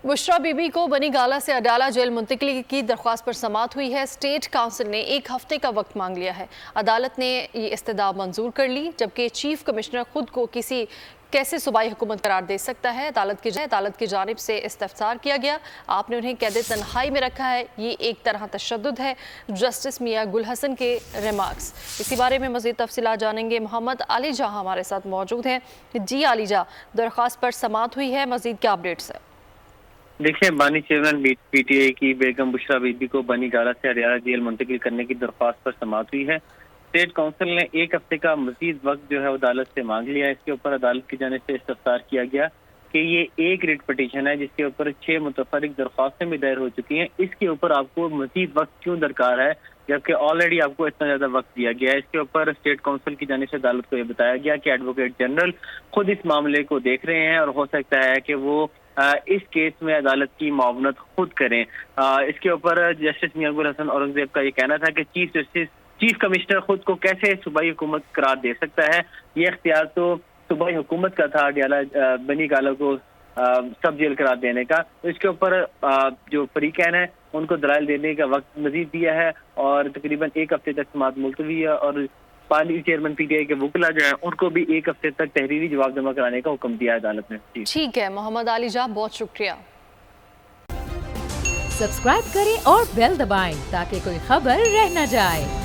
बुशरा बीबी को बनी गाला से अडाला जेल मुंतकली की दरख्वास्त पर समाअत हुई है। स्टेट काउंसिल ने 1 हफ्ते का वक्त मांग लिया है। अदालत ने ये इस्तदा मंजूर कर ली, जबकि चीफ कमिश्नर खुद को कैसे सूबाई हुकूमत करार दे सकता है। अदालत की जानिब से इस्तफसार किया गया। आपने उन्हें कैद तन्हाई में रखा है, ये एक तरह तशद्दुद है। जस्टिस मियां गुल हसन के रिमार्क्स। इसी बारे में मज़ीद तफसीलात जानेंगे। मोहम्मद अली जहाँ हमारे साथ मौजूद हैं। जी अली जहाँ, दरख्वास्त पर समाअत हुई है, मज़ीद क्या अपडेट्स है? देखिए, बानी चेयरमैन पीटीआई की बेगम बुशरा बीबी को बनी गाला से अडाला जेल मुंतकिल करने की दरख्वास्त पर समाअत हुई है। स्टेट काउंसिल ने 1 हफ्ते का मजीद वक्त जो है वो अदालत से मांग लिया है। इसके ऊपर अदालत की जानिब से इस्तफसार किया गया कि ये एक रिट पटिशन है जिसके ऊपर 6 मुतफरिक दरख्वास्तें भी दायर हो चुकी हैं। इसके ऊपर आपको मजीद वक्त क्यों दरकार है, जबकि ऑलरेडी आपको इतना ज्यादा वक्त दिया गया है। इसके ऊपर स्टेट काउंसिल की जानिब से अदालत को यह बताया गया कि एडवोकेट जनरल खुद इस मामले को देख रहे हैं और हो सकता है कि वो इस केस में अदालत की मुआवनत खुद करें। इसके ऊपर जस्टिस मियां गुल हसन औरंगजेब का ये कहना था कि चीफ कमिश्नर खुद को कैसे सूबाई हुकूमत करार दे सकता है। ये इख्तियार तो सूबाई हुकूमत का था अडाला बनी गाला को सब जेल करार देने का। तो इसके ऊपर जो फरीकैन है उनको दलाइल देने का वक्त मजीद दिया है और तकरीबन 1 हफ्ते तक समाअत मुलतवी है। और पाली चेयरमैन पीटीआई के वकला जो है उनको भी 1 हफ्ते तक तहरीरी जवाब जमा कराने का हुक्म दिया है अदालत ने। ठीक है मोहम्मद अली जहाँ, बहुत शुक्रिया। सब्सक्राइब करें और बेल दबाएं ताकि कोई खबर रह न जाए।